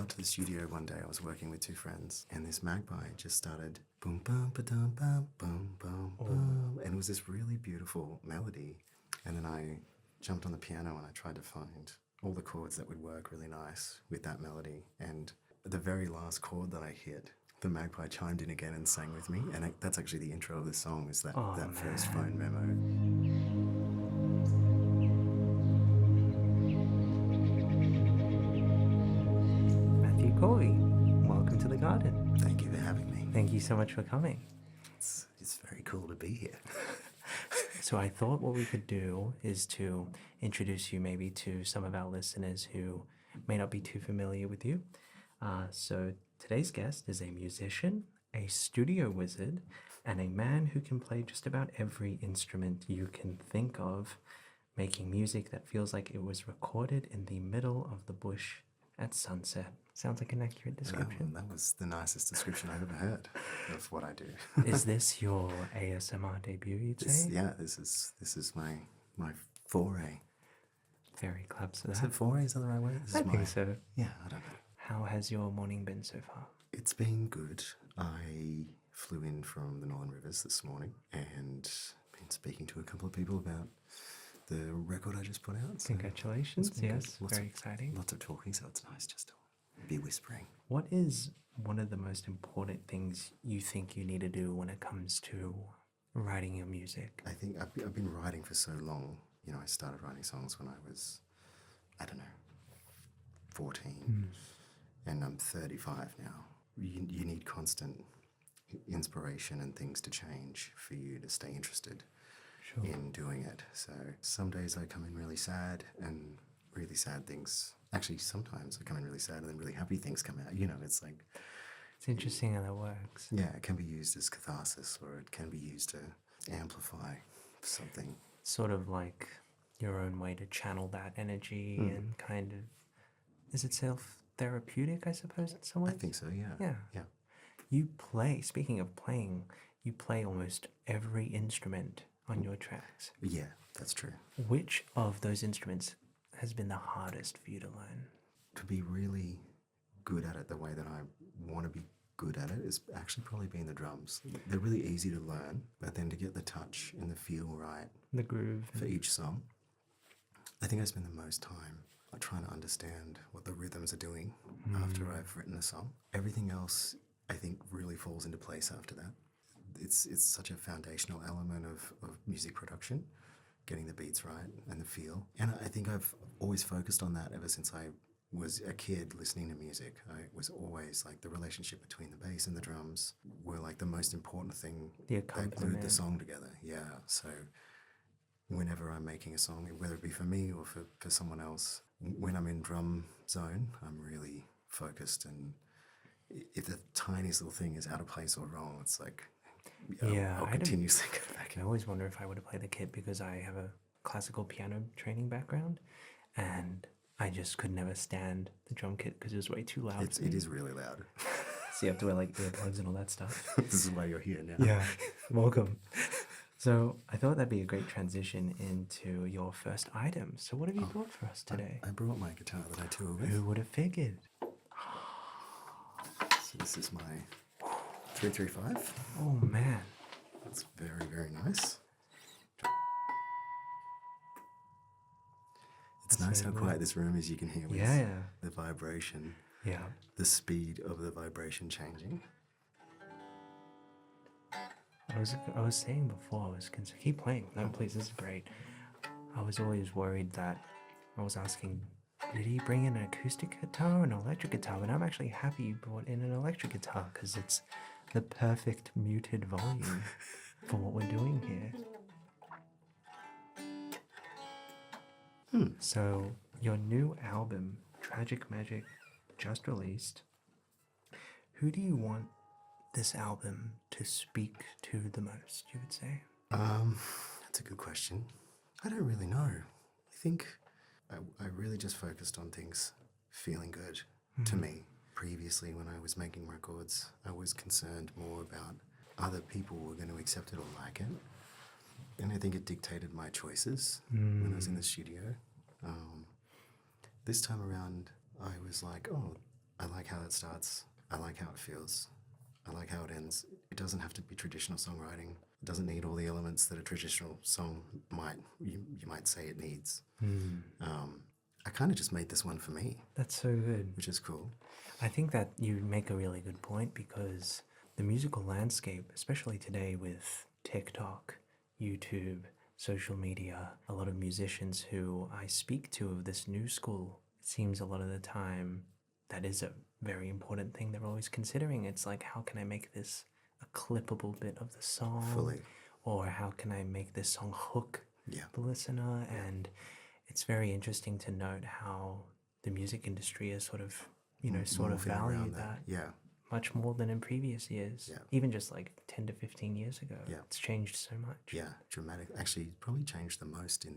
got to the studio one day. I was working with two friends, and this magpie just started boom, bum, ba-dum, bum, boom, bum, bum. And it was this really beautiful melody. And then I jumped on the piano and I tried to find all the chords that would work really nice with that melody. And the very last chord that I hit, the magpie chimed in again and sang with me. And that's actually the intro of the song, is that first phone memo. Matt Corby, welcome to the garden. Thank you for having me. Thank you so much for coming. It's very cool to be here. So I thought what we could do is to introduce you maybe to some of our listeners who may not be too familiar with you. So today's guest is a musician, a studio wizard, and a man who can play just about every instrument you can think of, making music that feels like it was recorded in the middle of the bush at sunset. Sounds like an accurate description. That was the nicest description I've ever heard of what I do. Is this your ASMR debut, you'd say? Yeah, this is my foray. Very claps for that. Is it foray? Is that the right word? I think so. Yeah, I don't know. How has your morning been so far? It's been good. I flew in from the Northern Rivers this morning and been speaking to a couple of people about the record I just put out. So Congratulations. Yes, very exciting. Lots of talking, so it's nice just to be whispering. What is one of the most important things you think you need to do when it comes to writing your music? I think I've been writing for so long. You know, I started writing songs when I was, 14. And I'm 35 now. You need constant inspiration and things to change for you to stay interested in doing it. So some days I come in really sad, and really sad things. Actually, sometimes I come in really sad and then really happy things come out. You know, it's like... It's interesting how that works. Yeah, it can be used as catharsis, or it can be used to amplify something. Sort of like your own way to channel that energy and kind of... Is it self-therapeutic, I suppose, in some ways? I think so, yeah. Yeah. You play, speaking of playing, you play almost every instrument on your tracks. Yeah, that's true. Which of those instruments has been the hardest for you to learn? To be really good at it the way that I want to be good at it is actually probably being the drums. They're really easy to learn, but then to get the touch and the feel right, the groove for each song, I think I spend the most time trying to understand what the rhythms are doing after I've written a song. Everything else, I think, really falls into place after that. It's such a foundational element of music production, getting the beats right and the feel. And I think I've always focused on that ever since I was a kid listening to music. I was always like, the relationship between the bass and the drums were like the most important thing that glued the song together. Yeah, so whenever I'm making a song, whether it be for me or for someone else, when I'm in drum zone, I'm really focused, and if the tiniest little thing is out of place or wrong, it's like, I'll continuously go back. I always wonder if I would have played the kit, because I have a classical piano training background, and I just could never stand the drum kit because it was way too loud. It is really loud. So you have to wear like earplugs and all that stuff. This is why you're here now. Yeah, welcome. So I thought that'd be a great transition into your first item. So what have you brought for us today? I brought my guitar that I tour with. Who would have figured? So this is my 335. Oh man. That's very, very nice. It's nice how quiet this room is. You can hear with the vibration. Yeah. The speed of the vibration changing. I was saying before, keep playing. No, please, this is great. I was always worried that I was asking, did he bring in an acoustic guitar or an electric guitar? But I'm actually happy you brought in an electric guitar, because it's the perfect muted volume for what we're doing here. So your new album, Tragic Magic, just released. Who do you want this album to speak to the most, you would say? That's a good question. I don't really know. I think I really just focused on things feeling good to me. Previously, when I was making records, I was concerned more about other people were going to accept it or like it. And I think it dictated my choices when I was in the studio. This time around, I was like, I like it starts. I like how it feels. I like how it ends. It doesn't have to be traditional songwriting. It doesn't need all the elements that a traditional song you might say it needs. I kind of just made this one for me, That's so good. which is cool. I think that you make a really good point because the musical landscape, especially today with TikTok, YouTube, social media, a lot of musicians who I speak to of this new school, it seems a lot of the time that is a very important thing they're always considering. It's like, how can I make this a clippable bit of the song? Fully. Or how can I make this song hook Yeah. the listener? And it's very interesting to note how the music industry has sort of, sort of Morphing around valued that Yeah. much more than in previous years. Yeah. Even just like 10 to 15 years ago. Yeah. It's changed so much. Yeah, dramatic. Actually, probably changed the most in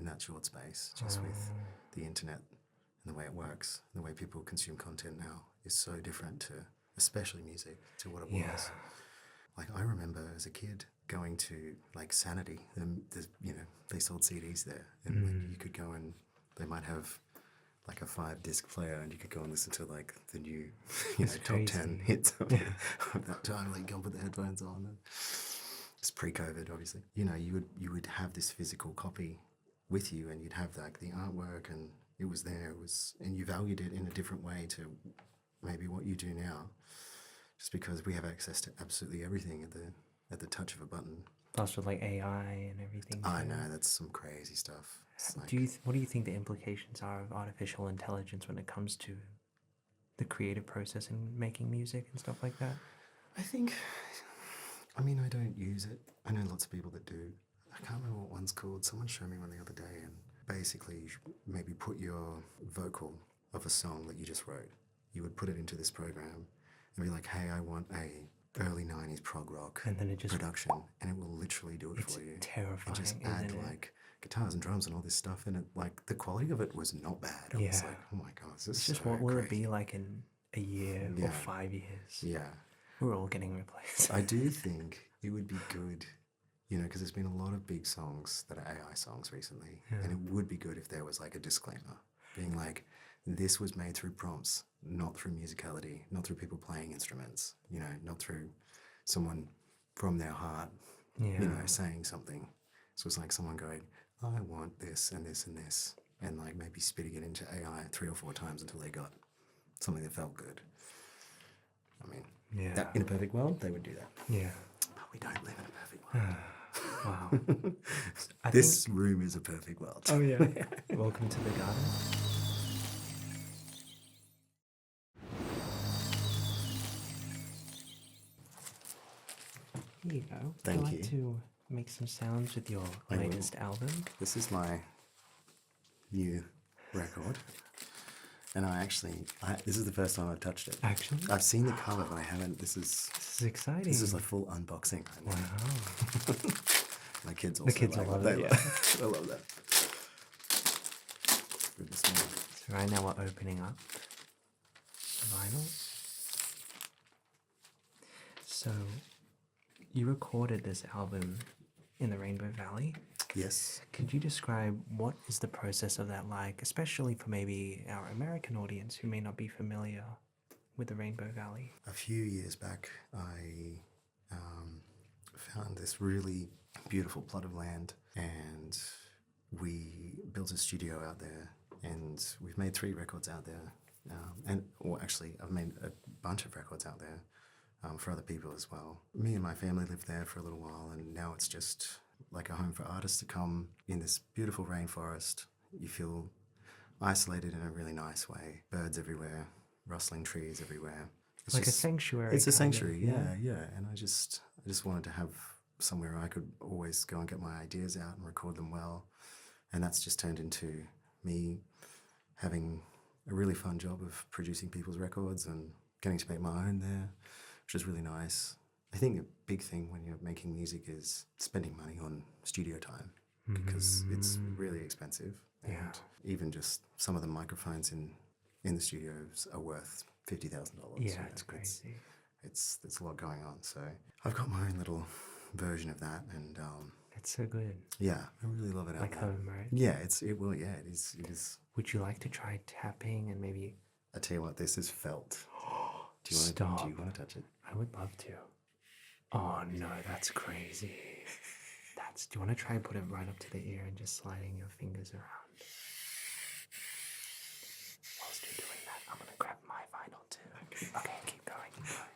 that short space, just with the internet and the way it works, and the way people consume content now is so different to, especially music, to what it was. Like I remember as a kid going to like Sanity, and they sold CDs there, and like, you could go and they might have like a 5-disc player, and you could go and listen to like the new, top 10 hits of that time. Like, go and put the headphones on. And it's pre-COVID, obviously. You would have this physical copy with you, and you'd have like the artwork, and it was there. And you valued it in a different way to maybe what you do now, just because we have access to absolutely everything at the touch of a button. Plus with like AI and everything. I know, that's some crazy stuff. Like, What do you think the implications are of artificial intelligence when it comes to the creative process and making music and stuff like that? I don't use it. I know lots of people that do. I can't remember what one's called. Someone showed me one the other day, and basically you maybe put your vocal of a song that you just wrote. You would put it into this program and be like, hey, I want a early 90s prog rock And then it just production, and it will literally do it for you. Terrifying. And just add like guitars and drums and all this stuff, and it, like, the quality of it was not bad. I was like, oh my god, this is just so what will crazy. it be like in a year or 5 years? Yeah. We're all getting replaced. I do think it would be good, because there's been a lot of big songs that are AI songs recently, and it would be good if there was like a disclaimer being like, this was made through prompts, not through musicality, not through people playing instruments, not through someone from their heart, saying something. So it's like someone going, I want this and this and this, and like maybe spitting it into AI 3 or 4 times until they got something that felt good. That in a perfect world, they would do that. Yeah. But we don't live in a perfect world. Wow. This room is a perfect world. Oh, yeah. Welcome to the garden. Here you go. Thank Would you. you like to make some sounds with your latest album? This is my new record. And this is the first time I've touched it. Actually? I've seen the cover, but I haven't. This is exciting. This is a full unboxing. Wow. My kids also kids like love it. it, I love that. Goodness me. So right now we're opening up vinyl. So you recorded this album in the Rainbow Valley. Yes. Could you describe what is the process of that like, especially for maybe our American audience who may not be familiar with the Rainbow Valley? A few years back, I found this really beautiful plot of land, and we built a studio out there, and we've made 3 records out there. I've made a bunch of records out there for other people as well. Me and my family lived there for a little while, and now it's just like a home for artists to come in this beautiful rainforest. You feel isolated in a really nice way. Birds everywhere, rustling trees everywhere. It's like a sanctuary. It's a kind of, sanctuary, yeah. And I just wanted to have somewhere I could always go and get my ideas out and record them well. And that's just turned into me having a really fun job of producing people's records and getting to make my own there, which is really nice. I think a big thing when you're making music is spending money on studio time, because it's really expensive. And even just some of the microphones in the studios are worth $50,000. Yeah, it's crazy. There's a lot going on. So I've got my own little version of that, and it's so good. yeah, I really love it out Like there. home, right? Yeah, it is. Would you like to try tapping and maybe... I tell you what, this is felt. Stop. Do you want to touch it? I would love to. Oh no, that's crazy. Do you want to try and put it right up to the ear and just sliding your fingers around? Whilst you're doing that, I'm going to grab my vinyl too. Okay, keep going, keep going.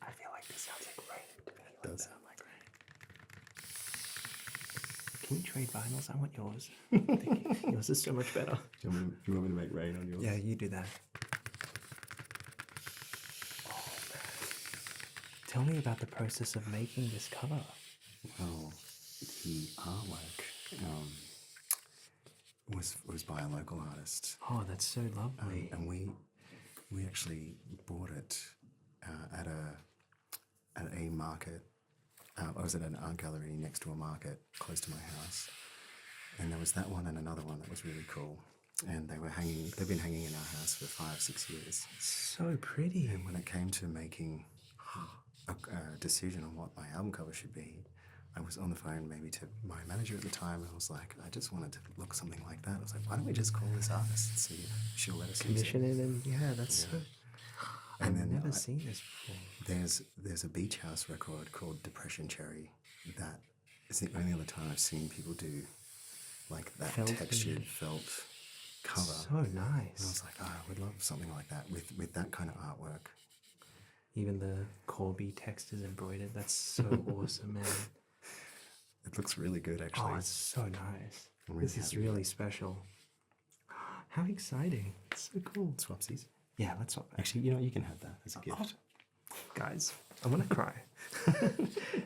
I feel like this sounds like rain to me. It does sound like rain. Can we trade vinyls? I want yours. Thank you. Yours is so much better. Do you want me to make rain on yours? Yeah, you do that. Tell me about the process of making this cover. Well, the artwork was by a local artist. Oh, that's so lovely. And we actually bought it at a market. I was at an art gallery next to a market close to my house, and there was that one and another one that was really cool. And they've been hanging in our house for 5-6 years. So pretty. And when it came to making a decision on what my album cover should be, I was on the phone maybe to my manager at the time, and I was like, I just wanted to look something like that. I was like, why don't we just call this artist and see if she'll let us Commission it, and yeah, that's so. And I've then never seen this before. there's a beach house record called Depression Cherry that is the only other time I've seen people do like that textured felt cover. So nice. And I was like, oh, I would love something like that with that kind of artwork. Even the Corby text is embroidered. That's so awesome, man. It looks really good, actually. Oh, it's so nice. I'm This is happy. really special. How exciting. It's so cool. Swapsies. Yeah, let's swap that. Actually, you can have that as a gift. Guys, I'm going to cry.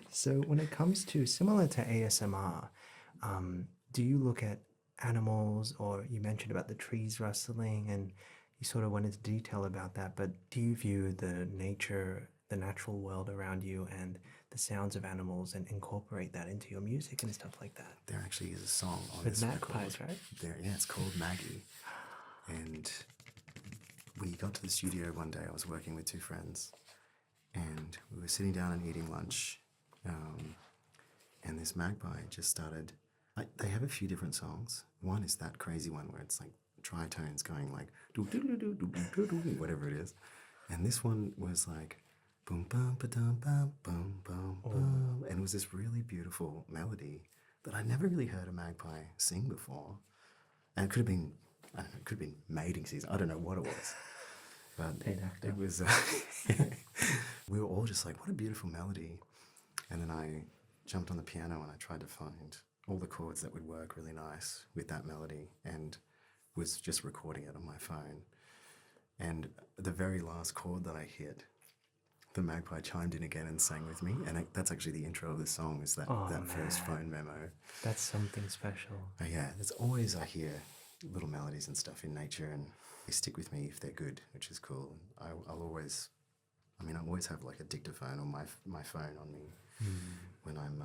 So when it comes to, similar to ASMR, do you look at animals, or you mentioned about the trees rustling and you sort of went into detail about that, but do you view the natural world around you and the sounds of animals and incorporate that into your music and stuff like that? There actually is a song on With this magpies, record. right? Yeah, it's called Maggie. And we got to the studio one day. I was working with 2 friends, and we were sitting down and eating lunch, and this magpie just started. They have a few different songs. One is that crazy one where it's like tritones going like doo doo doo doo doo doo doo, whatever it is, and this one was like boom bum ba dum bum bum bum bum, and it was this really beautiful melody that I never really heard a magpie sing before, and it could have been, I don't know, it could have been mating season. I don't know what it was, but it was. We were all just like, what a beautiful melody, and then I jumped on the piano and I tried to find all the chords that would work really nice with that melody, and was just recording it on my phone. And the very last chord that I hit, the magpie chimed in again and sang with me, and that's actually the intro of the song, is that first phone memo. That's something special. Yeah, it's always, I hear little melodies and stuff in nature, and they stick with me if they're good, which is cool. I'll always, I always have like a dictaphone on my phone on me when I'm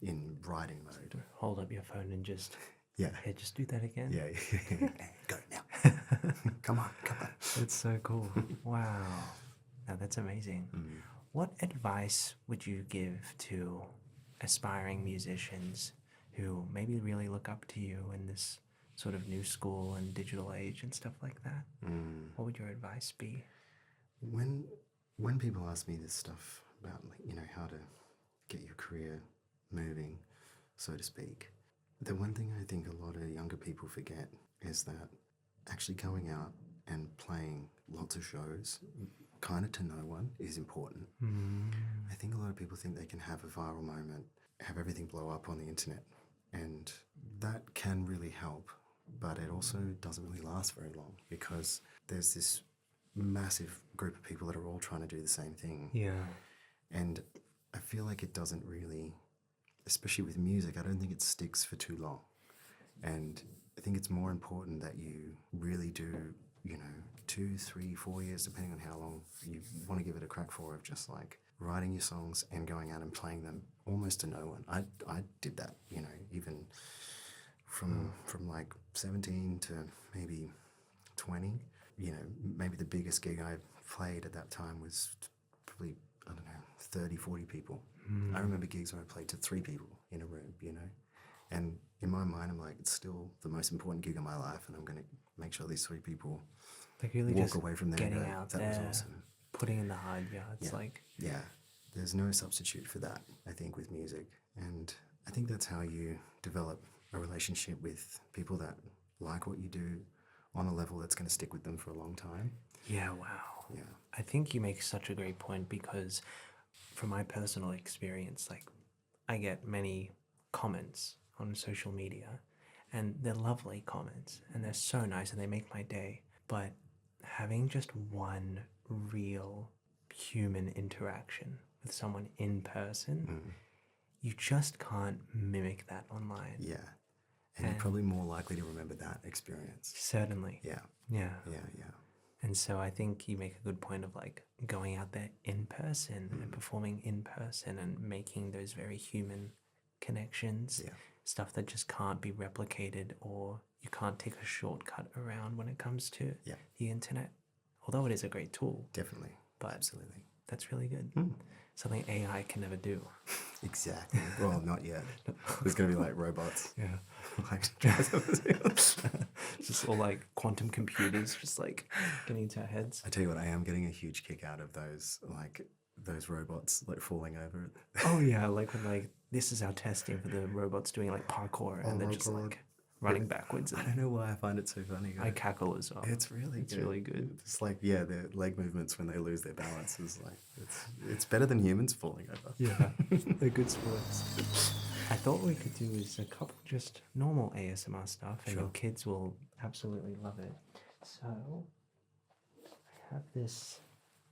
in writing mode. Hold up your phone and just... Yeah. Hey, just do that again. Yeah. Go now. Come on. That's so cool. Wow. Now that's amazing. What advice would you give to aspiring musicians who maybe really look up to you in this sort of new school and digital age and stuff like that? What would your advice be? When people ask me this stuff about, how to get your career moving, so to speak, the one thing I think a lot of younger people forget is that actually going out and playing lots of shows, kind of to no one, is important. I think a lot of people think they can have a viral moment, have everything blow up on the internet, and that can really help, but it also doesn't really last very long, because there's this massive group of people that are all trying to do the same thing. Yeah. And I feel like it doesn't really, especially with music, I don't think it sticks for too long. And I think it's more important that you really do, 2, 3, 4 years, depending on how long you want to give it a crack for, of just like writing your songs and going out and playing them almost to no one. I did that, even from like 17 to maybe 20. Maybe the biggest gig I played at that time was probably I don't know, 30, 40 people. I remember gigs where I played to 3 people in a room, you know? And in my mind, I'm like, it's still the most important gig of my life, and I'm going to make sure these 3 people Like really walk just away from there and getting go, out that there, was awesome. putting in the hard yards. Yeah. Like, Yeah, there's no substitute for that, I think, with music. And I think that's how you develop a relationship with people that like what you do on a level that's going to stick with them for a long time. yeah, wow. Yeah. I think you make such a great point because from my personal experience, like I get many comments on social media and they're lovely comments and they're so nice and they make my day. But having just one real human interaction with someone in person, you just can't mimic that online. Yeah. And you're probably more likely to remember that experience. Certainly. Yeah. Yeah. Yeah, yeah. And so I think you make a good point of like going out there in person and performing in person and making those very human connections, Yeah. stuff that just can't be replicated or you can't take a shortcut around when it comes to Yeah. the internet. Although it is a great tool, Definitely. but Absolutely. that's really good. Something AI can never do. Exactly. Well, not yet. There's going to be like robots. Yeah. Like, Just all like quantum computers just like getting into our heads. I tell you what, I am getting a huge kick out of those robots like falling over. Oh yeah, like when like this is our testing for the robots doing like parkour and they're my just God. like running backwards. I And don't know why I find it so funny. I cackle as well. It's really It's good. really good. It's like, yeah, their leg movements when they lose their balance is like, it's better than humans falling over. Yeah, they're good sports. I thought what we could do is a couple just normal ASMR stuff, and your Sure. kids will absolutely love it. So I have this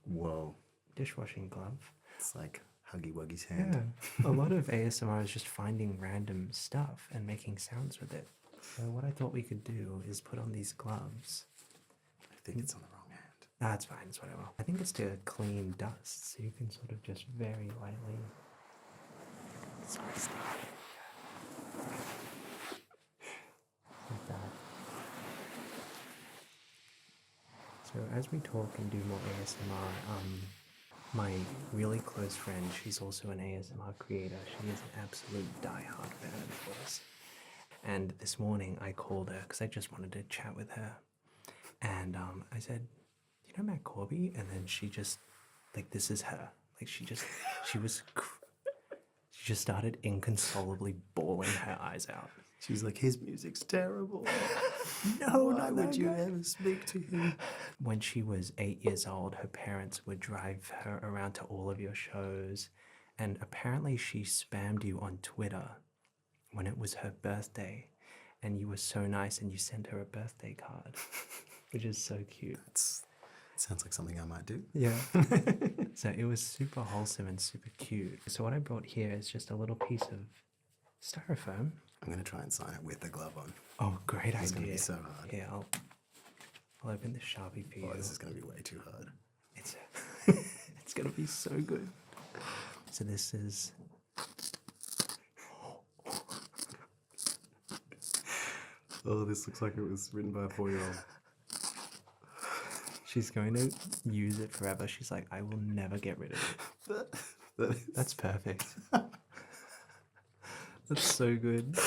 Whoa. dishwashing glove. It's like Huggy Wuggy's hand. Yeah, a lot of ASMR is just finding random stuff and making sounds with it. So what I thought we could do is put on these gloves. I think it's on the wrong hand. That's fine, it's whatever. I think it's to clean dust, so you can sort of just very lightly. Sorry, Steve. Like that. So as we talk and do more ASMR, my really close friend, she's also an ASMR creator. She is an absolute diehard fan of course. And this morning I called her because I just wanted to chat with her. And I said, you know Matt Corby? And then she just, like, this is her. Like, she just started inconsolably bawling her eyes out. She's like, his music's terrible. No, Why would you ever speak to him? When she was 8 years old, her parents would drive her around to all of your shows. And apparently she spammed you on Twitter when it was her birthday. And you were so nice and you sent her a birthday card, which is so cute. Sounds like something I might do. Yeah. So it was super wholesome and super cute. So what I brought here is just a little piece of styrofoam. I'm going to try and sign it with the glove on. Oh, great idea. It's going to be so hard. Here, I'll open the Sharpie for you. Oh, this is going to be way too hard. It's it's going to be so good. So this is... Oh, this looks like it was written by a 4-year-old. She's going to use it forever. She's like, I will never get rid of it. That's perfect. That's so good.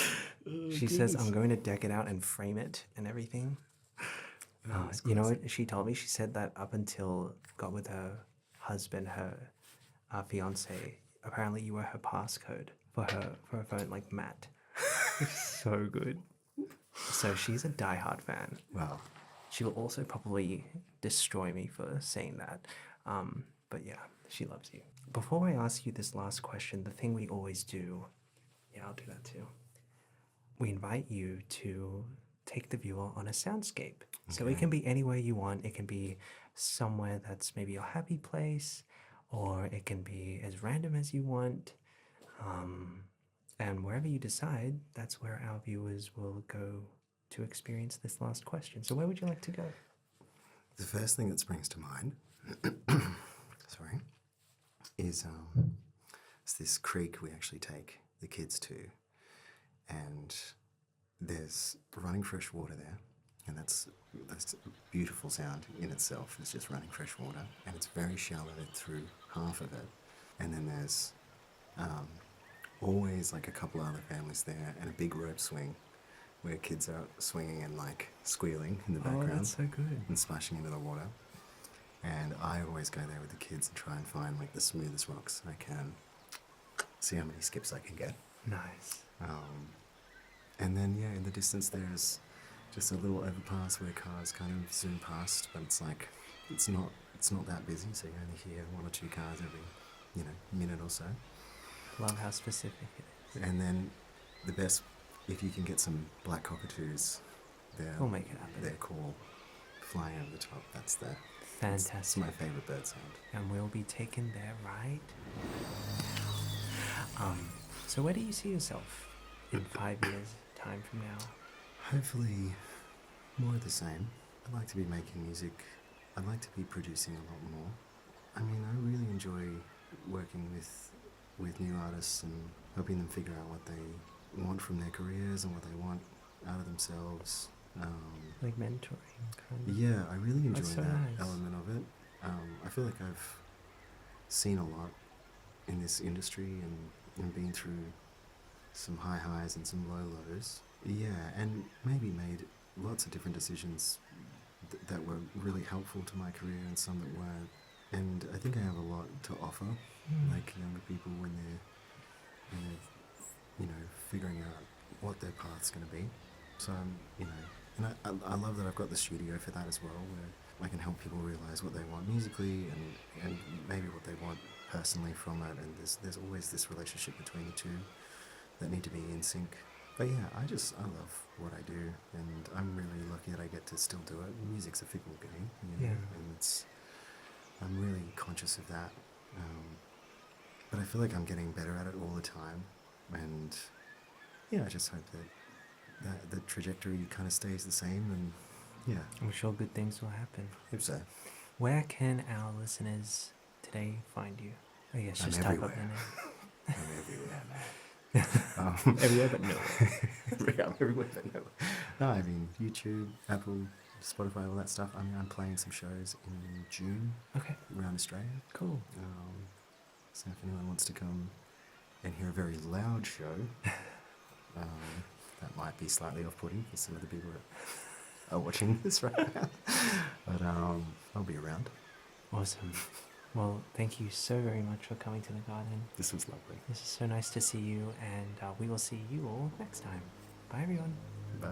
She says, I'm going to deck it out and frame it and everything. You know what she told me? She said that up until got with her husband, her fiance, apparently you were her passcode for her phone, like Matt. So good. So she's a diehard fan. Wow. She will also probably destroy me for saying that. But yeah, she loves you. Before I ask you this last question, the thing we always do, yeah, I'll do that too. We invite you to take the viewer on a soundscape. So it can be anywhere you want. It can be somewhere that's maybe your happy place, or it can be as random as you want. And wherever you decide, that's where our viewers will go to experience this last question. So where would you like to go? The first thing that springs to mind, sorry, is it's this creek we actually take the kids to, and there's running fresh water there, and that's a beautiful sound in itself. It's just running fresh water, and it's very shallow through half of it, And then there's always like a couple other families there, and a big rope swing where kids are swinging and like squealing in the background. Oh, that's so good. And splashing into the water. And I always go there with the kids and try and find like the smoothest rocks I can. See how many skips I can get. Nice. And then yeah, in the distance there's just a little overpass where cars kind of zoom past, but it's like it's not that busy, so you only hear one or two cars every minute or so. Love how specific it is. And then the best, if you can get some black cockatoos, We'll make it happen. They're cool, flying over the top. That's Fantastic. That's my favorite bird sound. And we'll be taken there right now. So where do you see yourself in 5 years' time from now? Hopefully more of the same. I'd like to be making music. I'd like to be producing a lot more. I mean, I really enjoy working with new artists and helping them figure out what they want from their careers and what they want out of themselves. Like mentoring, kind of. Yeah, I really enjoy That's so that nice. element of it. I feel like I've seen a lot in this industry and been through some high highs and some low lows. Yeah, and maybe made lots of different decisions that were really helpful to my career and some that weren't. And I think I have a lot to offer, like younger people when they're figuring out what their path's going to be. So and I love that I've got the studio for that as well, where I can help people realize what they want musically and maybe what they want personally from it. And there's always this relationship between the two that need to be in sync. But yeah, I love what I do, and I'm really lucky that I get to still do it. Music's a fickle game, Yeah. and I'm really conscious of that. But I feel like I'm getting better at it all the time, and yeah, I just hope that the trajectory kind of stays the same, and yeah. I'm sure good things will happen. Hope so. Where can our listeners today find you? I guess I'm just type up everywhere. their name. I'm everywhere, man. Everywhere but nowhere. I'm everywhere but nowhere. No, I mean YouTube, Apple, Spotify, all that stuff. I mean, I'm playing some shows in June Okay, around Australia. cool. So if anyone wants to come and hear a very loud show, that might be slightly off-putting for some of the people that are watching this right now. But I'll be around. Awesome. Well, thank you so very much for coming to the garden. This was lovely. This is so nice to see you, and we will see you all next time. Bye, everyone. Bye.